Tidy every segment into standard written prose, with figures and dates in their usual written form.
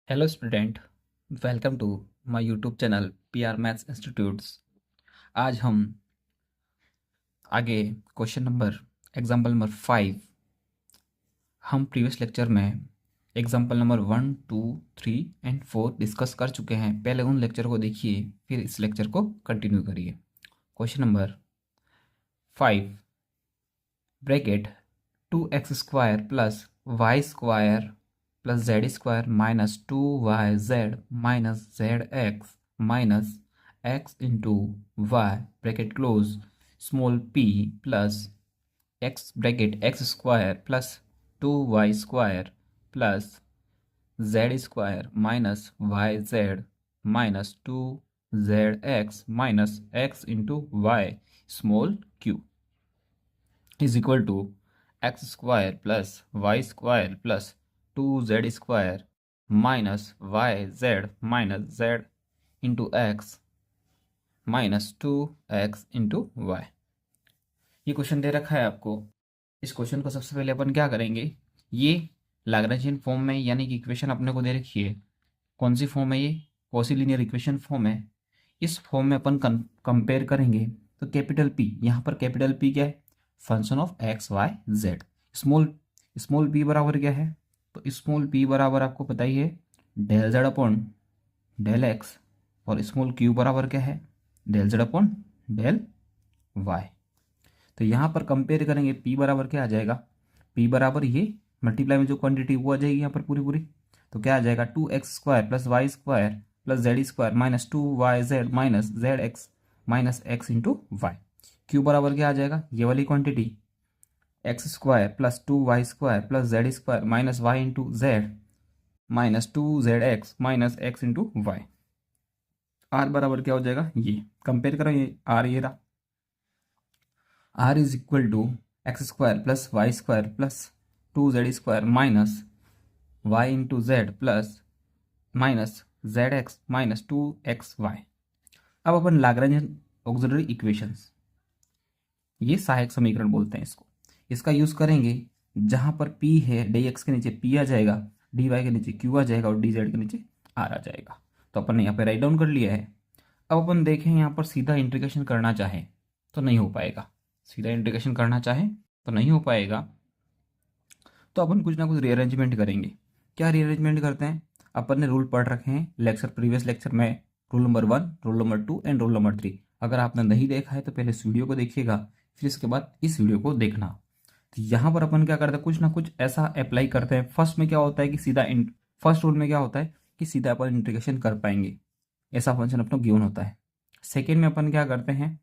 Hello student, welcome to my YouTube channel PR maths institutes. आज हम आगे question number example number 5। हम previous lecture में example number 1, 2, 3 and 4 discuss कर चुके हैं। पहले उन लेक्चर को देखिए, फिर इस लेक्चर को कंटिन्यू करिए। Question number 5, bracket 2x² plus y square plus z square minus 2yz minus zx minus x into y bracket close small p plus x bracket x square plus 2y square plus z square minus yz minus 2zx minus x into y small q is equal to x square plus y square plus 2z square minus y z minus z into x minus 2x into Y. ये question दे रखा है आपको। इस question को सबसे पहले अपन क्या करेंगे, ये लैग्रेंजियन फॉर्म में यानी कि इक्वेशन अपने को दे रखी है। कौन सी फॉर्म है ये? कॉची लीनियर इक्वेशन फॉर्म है। इस फॉर्म में अपन कंपेयर करेंगे तो कैपिटल पी, यहाँ पर कैपिटल पी क्या है? Function of x y z. Small p बराबर क्या है? तो स्मॉल पी बराबर आपको पता ही है del z upon del x, और स्मॉल क्यू बराबर क्या है? Del z upon del y. तो यहाँ पर कंपेयर करेंगे, पी बराबर क्या आ जाएगा? पी बराबर ये मल्टीप्लाई में जो क्वांटिटी वो आ जाएगी यहाँ पर पूरी पूरी। तो क्या आ जाएगा? 2x² plus y square plus z square minus 2yz minus z x minus x into y. Q बराबर क्या आ जाएगा? ये वाली quantity x² plus 2y square plus z square minus y into z minus 2zx minus x into y. R बराबर क्या हो जाएगा? ये कंपेयर करो, ये आर ये रहा। R is equal to x² plus y square plus 2z square minus y into z plus minus z x minus 2xy। अब अपन लाग्रांजियन ऑक्सिलरी इक्वेशंस, ये सहायक समीकरण बोलते हैं इसको, इसका यूज करेंगे। जहां पर p है, dx के नीचे p आ जाएगा, dy के नीचे q आ जाएगा और dz के नीचे r आ जाएगा। तो अपन ने यहाँ पे राइट डाउन कर लिया है। अब अपन देखें, यहाँ पर सीधा इंटीग्रेशन करना चाहे तो नहीं हो पाएगा। सीधा इंटीग्रेशन करना चाहे तो नहीं हो पाएगा, तो अपन कुछ ना कुछ रीअरेंजमेंट करेंगे। क्या रीअरेंजमेंट करते हैं? अपन ने रूल पढ़ रखे हैं लेक्चर, प्रीवियस लेक्चर में, rule number 1, rule number 2 and rule number 3। अगर आपने नहीं देखा है तो पहले इस वीडियो को देखिएगा, फिर इसके बाद इस वीडियो को देखना। तो यहाँ पर अपन क्या करते हैं, कुछ ना कुछ ऐसा अप्लाई करते हैं। फर्स्ट में क्या होता है कि फर्स्ट रूल में क्या होता है कि सीधा अपन इंटीग्रेशन कर पाएंगे, ऐसा फंक्शन अपना गिवन होता है। सेकेंड में अपन क्या करते हैं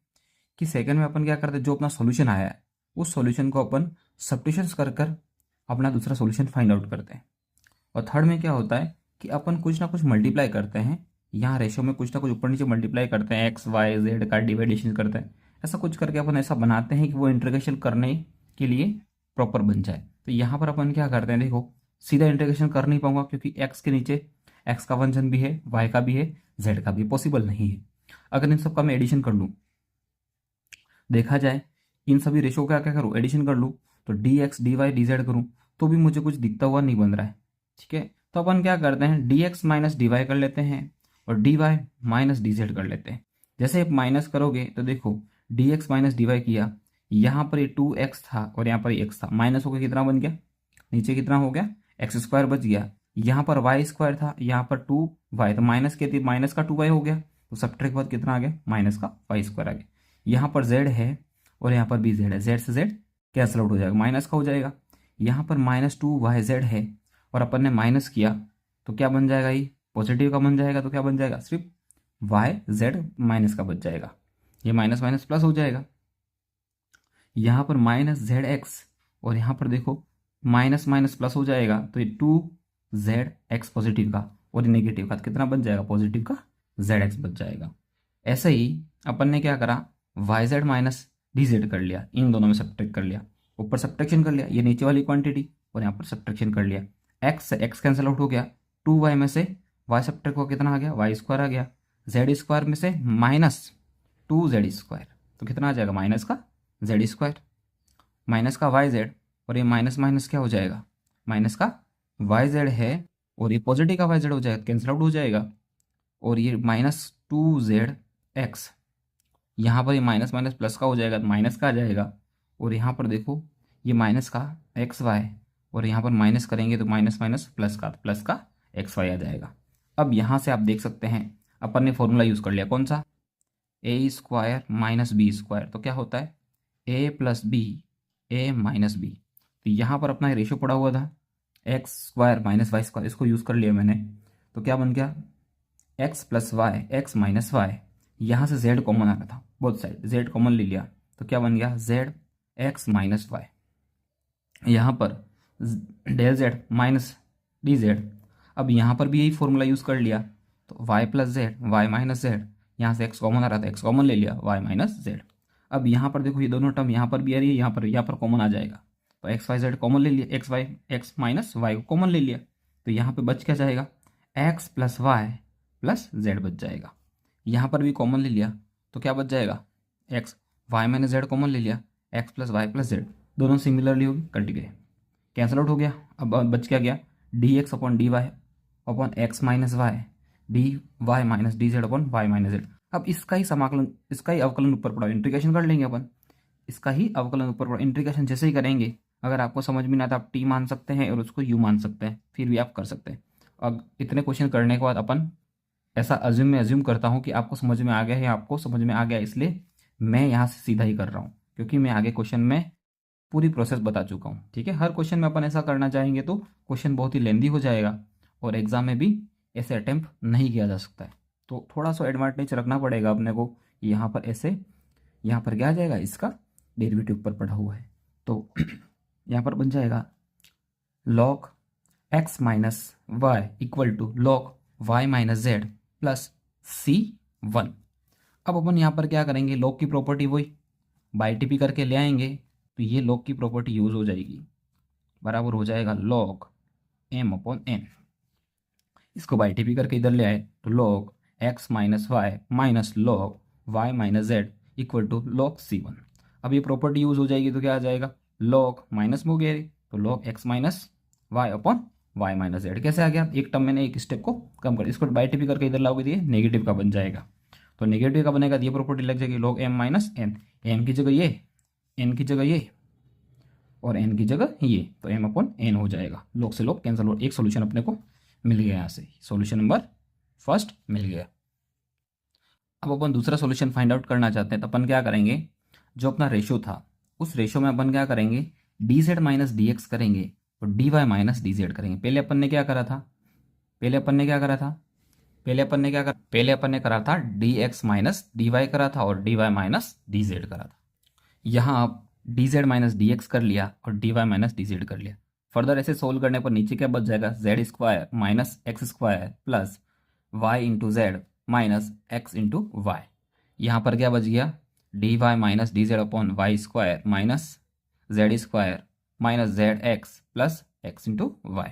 कि जो अपना सोल्यूशन आया है उस सोल्यूशन को अपन सब्स्टिट्यूशंस कर कर अपना दूसरा सोल्यूशन फाइंड आउट करते हैं। और थर्ड में क्या होता है कि अपन कुछ ना कुछ मल्टीप्लाई करते हैं, यहाँ रेशो में कुछ ना कुछ ऊपर नीचे मल्टीप्लाई करते हैं, एक्स वाई जेड का डिवाइडेशन करते हैं। ऐसा कुछ करके अपन ऐसा बनाते हैं कि वो इंटीग्रेशन करने के लिए प्रॉपर बन जाए। तो यहाँ पर अपन क्या करते हैं, देखो सीधा इंटीग्रेशन कर नहीं पाऊंगा क्योंकि एक्स के नीचे एक्स का फंक्शन भी है, वाई का भी है, जेड का भी, पॉसिबल नहीं है। अगर इन सबका मैं एडिशन कर लूँ, देखा जाए इन सभी रेशो का क्या करूँ, एडिशन कर लूँ, तो d x d y d z करूँ तो भी मुझे कुछ दिखता हुआ नहीं बन रहा है। ठीक है, तो अपन क्या करते हैं, d x minus d y कर लेते हैं और d y minus d z कर लेते हैं। जैसे आप माइनस करोगे तो देखो d x minus d y किया, यहाँ पर ये 2x था और यहाँ पर ये x था, माइनस होकर कितना बन गया, नीचे कितना हो गया, एक्स स्क्वायर बच गया। यहाँ पर वाई स्क्वायर था, यहाँ पर 2y, तो माइनस के माइनस का 2y हो गया, तो सब्ट्रैक्ट के बाद कितना आ गया, माइनस का वाई स्क्वायर आ गया। यहाँ पर z है और यहाँ पर भी z है, z से z कैंसल आउट हो जाएगा, माइनस का हो जाएगा। यहाँ पर माइनस 2yz है और अपन ने माइनस किया तो क्या बन जाएगा, ये पॉजिटिव का बन जाएगा, तो क्या बन जाएगा, सिर्फ वाई जेड माइनस का बच जाएगा, ये माइनस माइनस प्लस हो जाएगा। यहाँ पर माइनस जेड एक्स और यहाँ पर देखो माइनस माइनस प्लस हो जाएगा, तो ये 2zx पॉजिटिव का और नेगेटिव का, तो कितना बन जाएगा, पॉजिटिव का zx बच जाएगा। ऐसे ही अपन ने क्या करा, y z minus d z कर लिया, इन दोनों में सब्ट्रैक्ट कर लिया, ऊपर सब्ट्रैक्शन कर लिया, ये नीचे वाली क्वांटिटी और यहाँ पर सब्ट्रैक्शन कर लिया। एक्स से एक्स कैंसिल आउट हो गया, 2y में से वाई सब्ट्रैक्ट को कितना आ गया, वाई स्क्वायर आ गया, जेड स्क्वायर में से माइनस 2z स्क्वायर, तो कितना आ जाएगा, माइनस का जेड स्क्वायर माइनस का वाई जेड, और ये माइनस माइनस क्या हो जाएगा, माइनस का वाई जेड है और ये पॉजिटिव का वाई जेड हो जाएगा, कैंसिल आउट हो जाएगा। और ये -2z(x), यहाँ पर ये माइनस माइनस प्लस का हो जाएगा, माइनस का आ जाएगा। और यहाँ पर देखो ये माइनस का एक्स वाई, और यहाँ पर माइनस करेंगे तो माइनस माइनस प्लस का एक्स वाई आ जाएगा। अब यहाँ से आप देख सकते हैं अपन ने फॉर्मूला यूज़ कर लिया, कौन सा, a² - b²। तो क्या होता है a + b, a - b। तो यहाँ पर अपना रेशियो पड़ा हुआ था x² - y², इसको यूज़ कर लिया मैंने। तो क्या बन गया x + y, x - y। यहाँ से z कॉमन आ रहा था, बोथ साइड z कॉमन ले लिया, तो क्या बन गया z x - y। यहाँ पर डेल z माइनस dz। अब यहाँ पर भी यही फॉर्मूला यूज़ कर लिया, तो y + z, y - z। यहाँ से x कॉमन आ रहा था, x कॉमन ले लिया, y - z। अब यहाँ पर देखो ये दोनों टर्म यहाँ पर भी आ रही है, यहाँ पर कॉमन आ जाएगा, तो x y z कॉमन ले लिया, x - y को कॉमन ले लिया। तो यहाँ पे बच क्या जाएगा, x + y + z बच जाएगा। यहाँ पर भी कॉमन ले लिया, तो क्या बच जाएगा, x, y - z कॉमन ले लिया, x + y + z, दोनों सिमिलरली होगी, कट गए, कैंसिल आउट हो गया। अब बच क्या गया, dx/dy/x - y, dy - dz/y - z। अब इसका ही समाकलन, इसका ही अवकलन ऊपर पड़ा, इंटीग्रेशन कर लेंगे अपन, इसका ही अवकलन ऊपर पड़ा। इंटीग्रेशन जैसे ही करेंगे, अगर आपको समझ में ना आता आप टी मान सकते हैं और उसको यू मान सकते हैं, फिर भी आप कर सकते हैं। अब इतने क्वेश्चन करने के बाद अपन ऐसा अज्यूम करता हूँ कि आपको समझ में आ गया है, आपको समझ में आ गया, इसलिए मैं यहाँ से सीधा ही कर रहा हूँ, क्योंकि मैं आगे क्वेश्चन में पूरी प्रोसेस बता चुका हूँ। ठीक है, हर क्वेश्चन में अपन ऐसा करना चाहेंगे तो क्वेश्चन बहुत ही लेंदी हो जाएगा और एग्जाम में भी ऐसे अटेम्प्ट नहीं किया जा सकता है। तो थोड़ा सा एडवांटेज रखना पड़ेगा अपने को, यहाँ पर ऐसे, यहाँ पर क्या आ जाएगा, इसका डेरिवेटिव ऊपर पड़ा हुआ है, तो यहाँ पर बन जाएगा log x - y = log y - z + c1। अब अपन यहाँ पर क्या करेंगे, लॉग की प्रॉपर्टी वही बाई टीपी करके ले आएंगे, तो ये लॉग की प्रॉपर्टी यूज हो जाएगी, बराबर हो जाएगा log m/n। इसको बाई टीपी करके इधर ले आए तो log x - y - log y - z = log c1। अब ये प्रॉपर्टी यूज हो जाएगी तो क्या आ जाएगा, log माइनस में हो गया, तो log x - y/y - z कैसे आ गया, एक टर्म मैंने एक स्टेप को कम कर, इसको बाई टीपी करके इधर लाओगे तो ये नेगेटिव का बन जाएगा। तो नेगेटिव का बनेगा तो ये प्रॉपर्टी लग जाएगी log m - n, m की जगह ये, n की जगह ये और n की जगह ये, तो m/n हो जाएगा। log से log कैंसिल हो, एक सोल्यूशन अपने को मिल गया, यहाँ से सोल्यूशन नंबर फर्स्ट मिल गया। अब अपन दूसरा सोल्यूशन फाइंड आउट करना चाहते हैं, तो अपन क्या करेंगे, जो अपना रेशो था उस रेशो में अपन क्या करेंगे, dz - dx करेंगे और dy - dz करेंगे। पहले अपन ने क्या करा था, पहले अपन ने करा था dx - dy करा था और dy - dz करा था। यहाँ आप dz - dx कर लिया और dy - dz कर लिया। फर्दर ऐसे सोल्व करने पर नीचे क्या बच जाएगा, z² - x² plus y × z minus x × y। यहाँ पर क्या बच गया, dy - dz/y² minus z² minus zx plus x × y।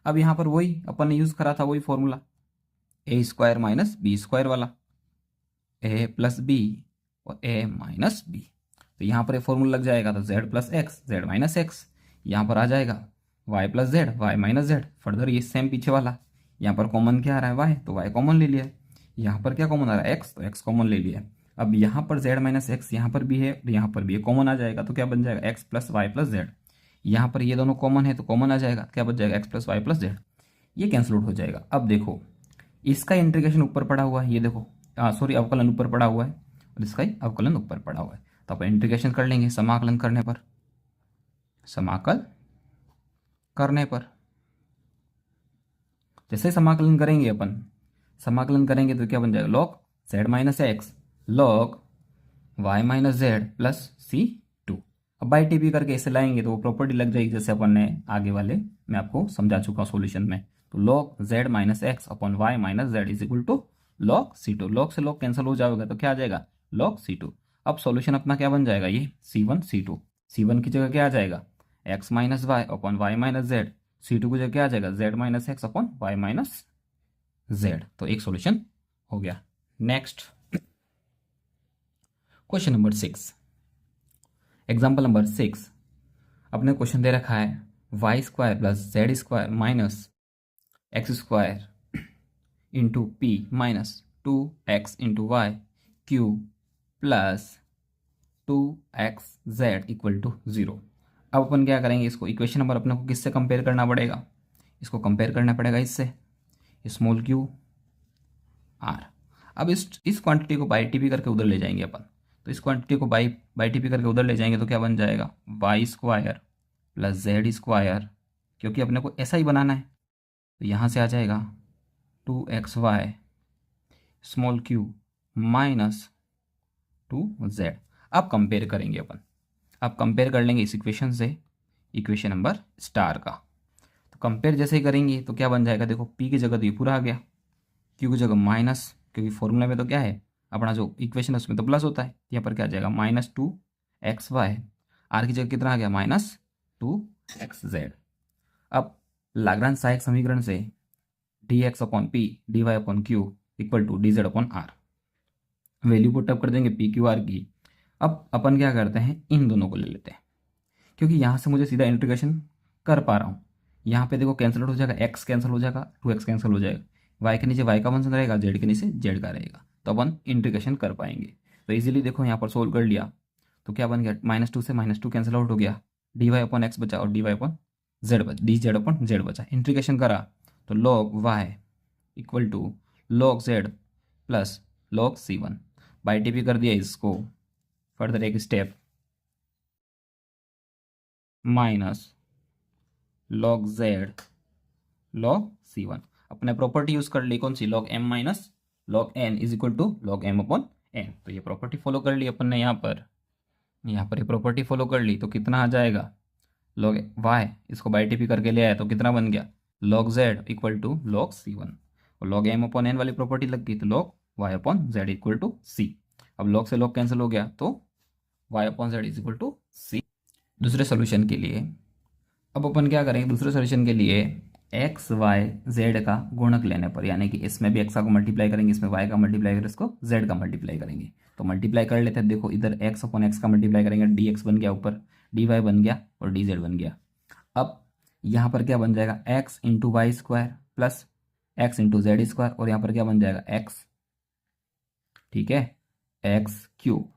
अब यहाँ पर वही अपन ने यूज़ करा था, वही फॉर्मूला a² - b² वाला, a + b और a - b। तो यहाँ पर ये फॉर्मूला लग जाएगा, तो z + x, z - x, यहाँ पर आ जाएगा y + z, y - z। Further ये सेम पीछे वाला, यहाँ पर कॉमन क्या आ रहा है y, तो y कॉमन ले लिया, यहाँ पर क्या कॉमन आ रहा है x, तो x कॉमन ले लिया। अब यहाँ पर z - x यहाँ पर भी है और यहाँ पर भी है, कॉमन आ जाएगा, तो क्या बन जाएगा x + y + z। यहाँ पर ये दोनों कॉमन है तो कॉमन आ जाएगा, क्या बच जाएगा x + y + z, ये कैंसिल आउट हो जाएगा। अब देखो इसका इंटीग्रेशन ऊपर पड़ा हुआ है, ये देखो सॉरी अवकलन ऊपर पड़ा हुआ है और इसका ही अवकलन ऊपर पड़ा हुआ है, तो अपन इंटीग्रेशन कर लेंगे समाकलन करने पर, समाकल करने पर जैसे समाकलन करेंगे अपन, समाकलन करेंगे तो क्या बन जाएगा, log z - x log y - z plus c2। अब बाई टीपी करके इसे लाएंगे तो वो प्रॉपर्टी लग जाएगी जैसे अपन ने आगे वाले मैं आपको समझा चुका हूँ सॉल्यूशन में। तो log z - x अपन y - z = log c2। log से log कैंसिल हो जाएगा तो क्या आ जाएगा, log c2। अब सॉल्यूशन अपना क्या बन जाएगा, ये c1 c2, c1 की जगह क्या आ जाएगा, x - y अपन y - z, c2 की जगह क्या आ जाएगा, z - x अपन y - z। तो एक सॉल्यूशन हो गया। Next question number 6, example number 6। अपने क्वेश्चन दे रखा है y² + z² minus x square into p minus 2x into y q plus 2xz equal to 0। अब अपन क्या करेंगे, इसको इक्वेशन नंबर अपने को किससे कंपेयर करना पड़ेगा, इसको कंपेयर करना पड़ेगा इससे, स्मॉल क्यू आर। अब इस क्वांटिटी को बाई टी पी करके उधर ले जाएंगे अपन, तो इस क्वांटिटी को बाई बाई टी पी करके उधर ले जाएंगे तो क्या बन जाएगा, y square plus z square, क्योंकि अपने को ऐसा ही बनाना है तो यहाँ से आ जाएगा 2xy small Q minus 2z। अब कंपेयर करेंगे अपन, अब कंपेयर कर लेंगे इस इक्वेशन से इक्वेशन नंबर स्टार का। तो कंपेयर जैसे ही करेंगे तो क्या बन जाएगा, देखो p की जगह तो ये पूरा आ गया, q की जगह माइनस, क्योंकि फॉर्मूला में तो क्या है अपना जो इक्वेशन है उसमें तो प्लस होता है, यहाँ पर क्या आ जाएगा -2xy, r की जगह कितना आ गया -2xz। अब लाग्रांज सहायक समीकरण से dx upon p dy upon q equal to dz upon r, value put up कर देंगे पी क्यू आर की। अब अपन क्या करते हैं, इन दोनों को ले लेते हैं, क्योंकि यहाँ से मुझे सीधा इंटीग्रेशन कर पा रहा हूँ। यहाँ पे देखो कैंसिल हो जाएगा, x कैंसिल हो जाएगा, 2x कैंसिल हो जाएगा, y के नीचे y का फंक्शन रहेगा, z के नीचे z का रहेगा, तो अपन इंटीग्रेशन कर पाएंगे। तो इजीली देखो यहाँ पर सोल्व कर लिया तो क्या बन गया, -2 से -2 कैंसिल आउट हो गया, dy अपॉन एक्स बचा और dy अपॉन जेड बचा, dz अपॉन जेड बचा। इंटीग्रेशन करा तो log y equal to log z plus log c1, by T P कर दिया इसको, फर्दर एक step minus log z log c1, अपने प्रॉपर्टी यूज कर ली, कौन सी, log m minus log n is equal to log m upon n। तो ये प्रॉपर्टी फॉलो कर ली अपन ने, यहाँ पर ये प्रॉपर्टी फॉलो कर ली तो कितना आ जाएगा, log y इसको बाई टी पी करके ले आया तो कितना बन गया, log z equal to log c1, और log m अपॉन n वाली प्रॉपर्टी लग गई तो log y upon z equal to c। अब log से log कैंसिल हो गया तो y upon z is equal to c। दूसरे सोल्यूशन के लिए अब अपन क्या करेंगे, दूसरे सोल्यूशन के लिए एक्स वाई जेड का गुणक लेने पर, यानी कि इसमें भी एक्स का मल्टीप्लाई करेंगे, इसमें वाई का मल्टीप्लाई करेंगे, इसको जेड का मल्टीप्लाई करेंगे। तो मल्टीप्लाई कर लेते हैं, देखो इधर एक्स अपॉन एक्स का मल्टीप्लाई करेंगे, डी एक्स बन गया ऊपर, डी वाई बन गया और डी जेड बन गया। अब यहाँ पर क्या बन जाएगा, x into y square plus x into z square, और यहाँ पर क्या बन जाएगा एक्स, ठीक है, x cube,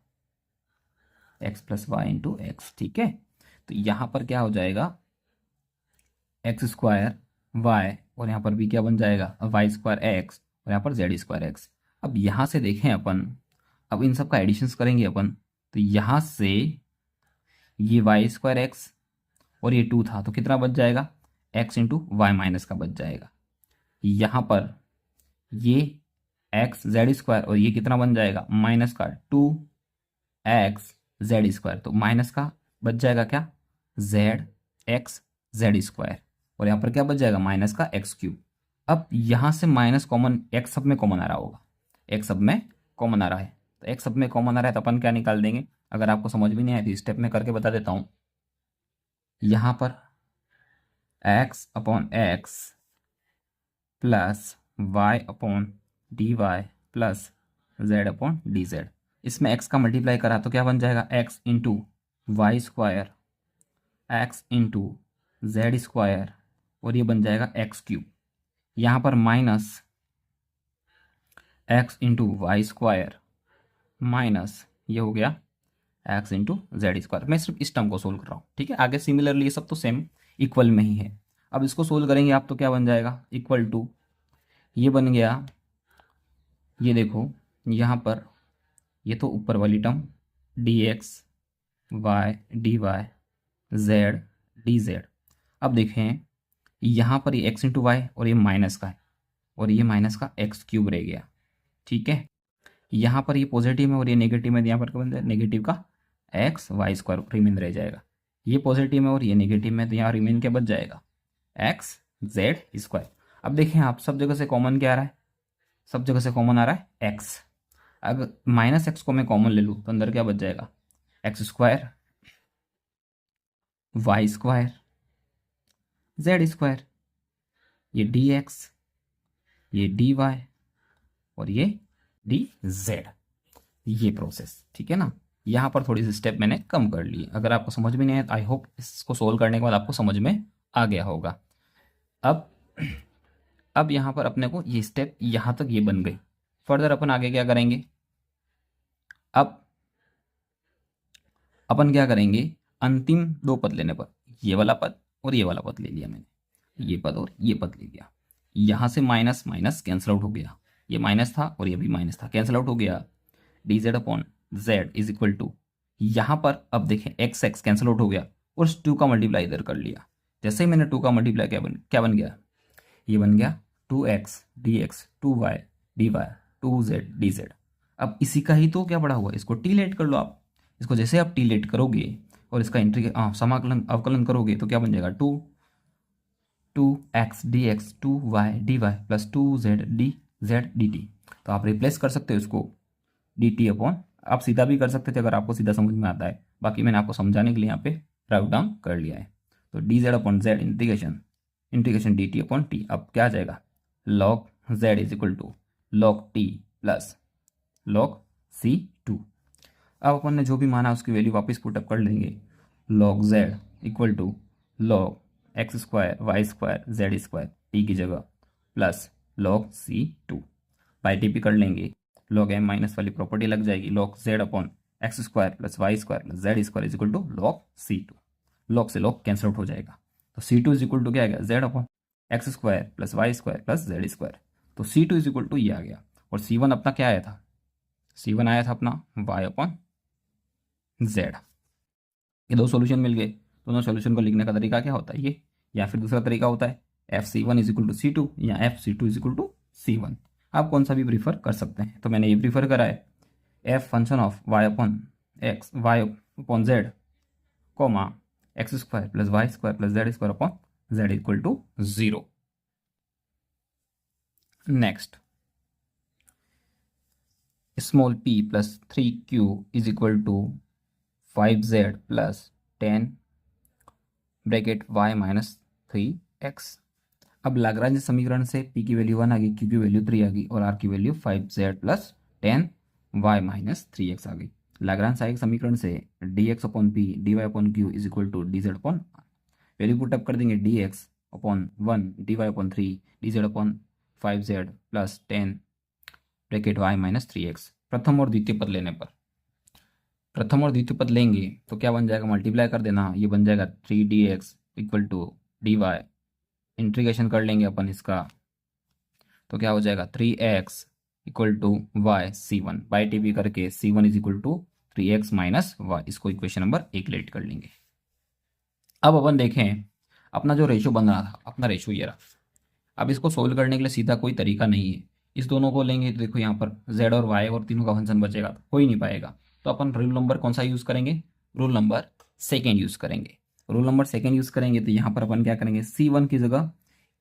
x plus y into x, ठीक है। तो यहाँ पर क्या हो जाएगा, एक्स स्क्वायर वाई, और यहाँ पर भी क्या बन जाएगा, वाई स्क्वायर एक्स, और यहाँ पर जेड स्क्वायर एक्स। अब यहाँ से देखें अपन, अब इन सब का एडिशंस करेंगे अपन, तो यहाँ से ये वाई स्क्वायर एक्स और ये 2 था तो कितना बच जाएगा, एक्स इंटू वाई माइनस का बच जाएगा। यहाँ पर ये एक्स जेड स्क्वायर और ये कितना बन जाएगा, माइनस का 2x जेड स्क्वायर, तो माइनस का बच जाएगा क्या, जेड एक्स जेड स्क्वायर, और यहाँ पर क्या बच जाएगा, माइनस का एक्स क्यूब। अब यहाँ से माइनस कॉमन, एक्स सब में कॉमन आ रहा होगा, एक्स सब में कॉमन आ रहा है, तो एक्स सब में कॉमन आ रहा है तो अपन क्या निकाल देंगे। अगर आपको समझ भी नहीं आए तो स्टेप में करके बता देता हूँ। यहाँ पर x upon x plus y upon d y plus z upon d z, इसमें एक्स का मल्टीप्लाई करा तो क्या बन जाएगा, x into y square x into z square, और ये बन जाएगा एक्स क्यूब। यहाँ पर minus x into y square minus ये हो गया एक्स इंटू जेड स्क्वायर। मैं सिर्फ इस टर्म को सोल्व कर रहा हूँ, ठीक है। आगे सिमिलरली ये सब तो सेम इक्वल में ही है। अब इसको सोल्व करेंगे आप तो क्या बन जाएगा, इक्वल टू ये बन गया, ये देखो यहाँ पर ये तो ऊपर वाली term d x y d y z d z. अब देखें यहाँ पर ये एक्स इंटू वाई और ये माइनस का है और ये माइनस का एक्स क्यूब रह गया, ठीक है। यहाँ पर ये पॉजिटिव में और ये नेगेटिव में, यहाँ पर क्या बन जाएगा, नेगेटिव का एक्स वाई स्क्वायर रिमेन रह जाएगा। ये पॉजिटिव में और ये नेगेटिव में, तो यहाँ रिमेन क्या बच जाएगा, एक्स जेड स्क्वायर। अब देखें आप सब जगह से कॉमन क्या आ रहा है, सब जगह से कॉमन आ रहा है एक्स। अगर माइनस एक्स को मैं कॉमन ले लूँ तो अंदर क्या बच जाएगा, x square y square z square, ये डी एक्स ये डी वाई और ये डी जेड, ये प्रोसेस, ठीक है ना। यहाँ पर थोड़ी सी स्टेप मैंने कम कर ली। अगर आपको समझ में नहीं आया तो आई होप इसको सोल्व करने के बाद आपको समझ में आ गया होगा। अब अब यहाँ पर अपने को ये स्टेप यहाँ तक ये बन गई। फर्दर अपन आगे क्या करेंगे, अब अपन क्या करेंगे, अंतिम दो पद लेने पर, ये वाला पद और ये वाला पद ले लिया मैंने, ये पद और ये पद ले लिया, यहाँ से माइनस माइनस कैंसिल आउट हो गया, ये माइनस था और ये भी माइनस था, कैंसिल आउट हो गया। D z upon z is equal to, यहाँ पर अब देखें एक्स एक्स कैंसिल आउट हो गया और उस 2 का मल्टीप्लाई इधर कर लिया। जैसे ही मैंने 2 का मल्टीप्लाई क्या बन गया, ये बन गया 2x dx 2y dy 2z dz। अब इसी का ही तो क्या बड़ा हुआ, इसको टी लेट कर लो आप। इसको जैसे आप टी लेट करोगे और इसका समाकलन अवकलन करोगे तो क्या बन जाएगा, 2x dx 2y dy plus 2z dz dt। तो आप रिप्लेस कर सकते हो इसको dt अपॉन, आप सीधा भी कर सकते थे अगर आपको सीधा समझ में आता है, बाकी मैंने आपको समझाने के लिए यहाँ पे राइट डाउन कर लिया है। तो dz अपॉन जेड इंटीग्रेशन dt अपॉन टी, अब क्या आ जाएगा, log z is equal to log t plus log c2। अब अपन ने जो भी माना उसकी वैल्यू वापस पुटअप कर लेंगे, log z equal to log x square y square z square t की जगह plus log c2 by T P कर लेंगे, log m माइनस वाली प्रॉपर्टी लग जाएगी, log z upon x square plus y square plus z square is equal to log c2। log से log cancel out हो जाएगा, तो c2 इज इक्वल टू क्या आ गया, z upon x square plus y square plus z square. तो c2 is equal to ये आ गया, और c1 अपना क्या आया था, c1 आया था अपना y अपॉन जेड। ये दो सॉल्यूशन मिल गए, दोनों सॉल्यूशन को लिखने का तरीका क्या होता है ये, या फिर दूसरा तरीका होता है F C one is equal to C two या F C two is equal to C one. आप कौन सा भी प्रीफर कर सकते हैं, तो मैंने ये प्रीफर करा है F function of y upon x y upon z comma x square plus y square plus z square upon z equal to 0। Next, small p plus 3q is equal to 5z plus 10 bracket y minus 3x। अब Lagrange समीकरण से p की value 1 आ गई, q की value 3 आ गई और r की value 5z plus 10y minus 3x आ गई। लाग्रांज सहायक समीकरण से dx upon p dy upon q is equal to dz upon r। Value put up कर देंगे, dx upon 1 dy upon 3 dz upon 5z plus 10 bracket y minus 3x। प्रथम और द्वितीय पद लेने पर, प्रथम और द्वितीय पद लेंगे तो क्या बन जाएगा, मल्टीप्लाई कर देना, ये बन जाएगा 3dx equal to dy। Integration कर लेंगे अपन इसका तो क्या हो जाएगा 3x equal to y c1 by T P करके c1 is equal to 3x minus y. इसको इक्वेशन नंबर 1 लेट कर लेंगे। अब अपन देखें अपना जो रेशो बन रहा था, अपना रेशो ये रहा। अब इसको सोल्व करने के लिए सीधा कोई तरीका नहीं है, इस दोनों को लेंगे तो देखो यहाँ पर z और y और तीनों का फंक्शन बचेगा, तो हो ही नहीं पाएगा। तो अपन रूल नंबर कौन सा यूज़ करेंगे, रूल नंबर सेकेंड यूज़ करेंगे। रूल नंबर सेकेंड यूज़ करेंगे तो यहाँ पर अपन क्या करेंगे, c1 की जगह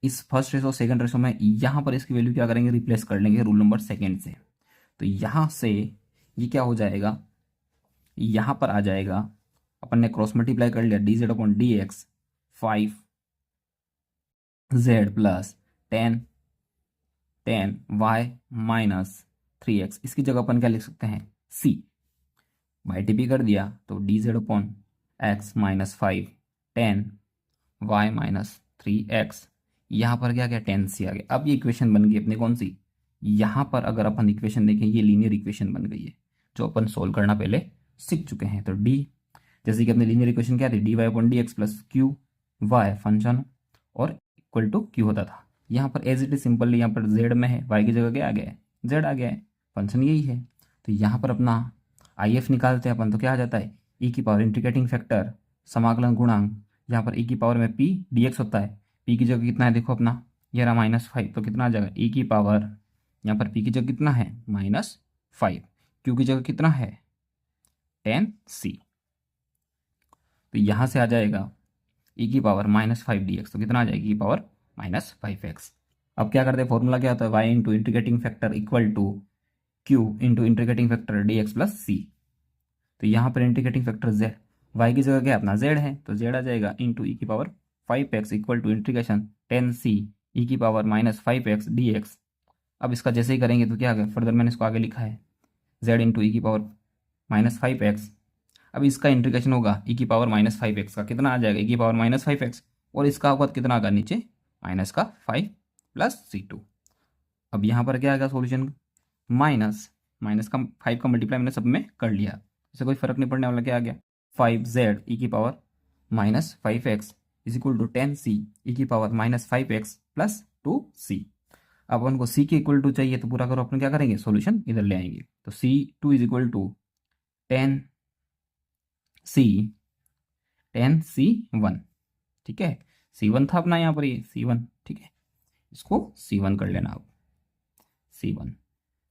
इस फर्स्ट रेशो सेकंड रेशो में यहाँ पर इसकी वैल्यू क्या करेंगे, रिप्लेस कर लेंगे रूल नंबर सेकेंड से। तो यहाँ से ये क्या हो जाएगा, यहाँ पर आ जाएगा, अपन ने क्रॉस मल्टीप्लाई कर लिया, D z upon d x 5z plus 10y minus 3x। इसकी जगह अपन क्या लिख सकते हैं, c बाई टी पी कर दिया तो D z upon x minus 5 10y minus 3x। यहाँ पर क्या क्या 10c आ गया। अब ये इक्वेशन बन गई अपनी कौन सी, यहाँ पर अगर अपन इक्वेशन देखें ये लीनियर इक्वेशन बन गई है जो अपन सोल्व करना पहले सीख चुके हैं। तो डी, जैसे कि अपनी लीनियर इक्वेशन क्या थी, d y upon d x plus q y function और इक्वल टू क्यू होता था। यहाँ पर एज इट इज सिंपल, यहाँ पर जेड में है, वाई की जगह क्या आ गया है, जेड आ गया है, फंक्शन यही है। तो यहाँ पर अपना आई एफ निकालते हैं अपन तो क्या आ जाता है, ई की पावर इंटीग्रेटिंग फैक्टर समाकलन गुणांक, यहाँ पर ई की पावर में पी डी एक्स होता है, पी की जगह कितना है देखो अपना, ये रहा -5, तो कितना आ जाएगा ई की पावर, यहाँ पर पी की जगह कितना है -5, क्यू की जगह कितना है 10c। तो यहाँ से आ जाएगा ई की पावर -5 dx, तो कितना आ जाएगी ई पावर -5x। अब क्या करते हैं, फॉर्मूला क्या होता है, y into integrating factor equal to q into integrating factor dx plus c। तो यहाँ पर इंटीग्रेटिंग फैक्टर z, y की जगह क्या अपना z है तो z आ जाएगा इंटू ई की power 5x equal to integration 10c e की पावर -5x dx। अब इसका जैसे ही करेंगे तो क्या आ गया, फर्दर मैंने इसको आगे लिखा है z इंटू ई की पावर -5x। अब इसका इंटीग्रेशन होगा ई की पावर -5x का, कितना आ जाएगा ई की पावर -5x, और इसका होगा कितना आगा नीचे -5 प्लस C2। अब यहाँ पर क्या आएगा सॉल्यूशन, माइनस का 5 का मल्टीप्लाई मैंने सब में कर लिया, इससे कोई फर्क नहीं पड़ने वाला। क्या आ गया 5z ई की power minus 5x is equal to 10c e की power minus 5x plus 2c। अब उनको c के इक्वल टू चाहिए तो पूरा करो, अपन क्या करेंगे सॉल्यूशन इधर ले आएंगे। तो c2 is equal to 10c1, ठीक है। c1 था अपना यहाँ पर, ये c1, ठीक है, इसको c1 कर लेना। अब c1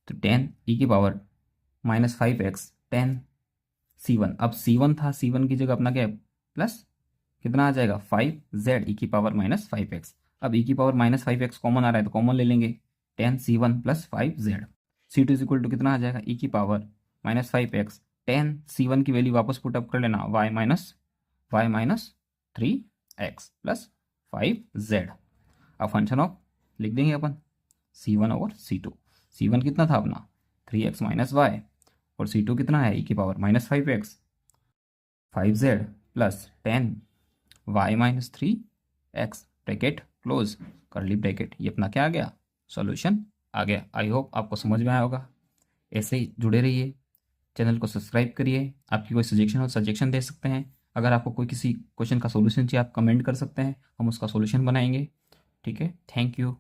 तो 10 ई की पावर माइनस 5x 10c1। अब c1 था, c1 की जगह अपना क्या है प्लस कितना आ जाएगा 5z ई की पावर माइनस 5x। अब ई की पावर माइनस 5x कॉमन आ रहा है तो कॉमन ले लेंगे, 10c1 plus 5z। c2 is equal to कितना आ जाएगा ई की पावर माइनस 5x 10c1 की वैल्यू वापस पुटअप कर लेना, y minus 3x plus 5z। अब फंक्शन ऑफ लिख देंगे अपन c1 ओवर c2। c1 कितना था अपना 3x माइनस वाई, और c2 कितना है ई की power minus 5x 5z plus 10y minus 3x bracket close करली ब्रैकेट। ये अपना क्या आ गया सॉल्यूशन आ गया। आई होप आपको समझ में आया होगा। ऐसे ही जुड़े रहिए, चैनल को सब्सक्राइब करिए। आपकी कोई सजेशन हो सजेशन दे सकते हैं। अगर आपको कोई किसी क्वेश्चन का सॉल्यूशन चाहिए आप कमेंट कर सकते हैं, हम उसका सॉल्यूशन बनाएंगे। ठीक है, थैंक यू।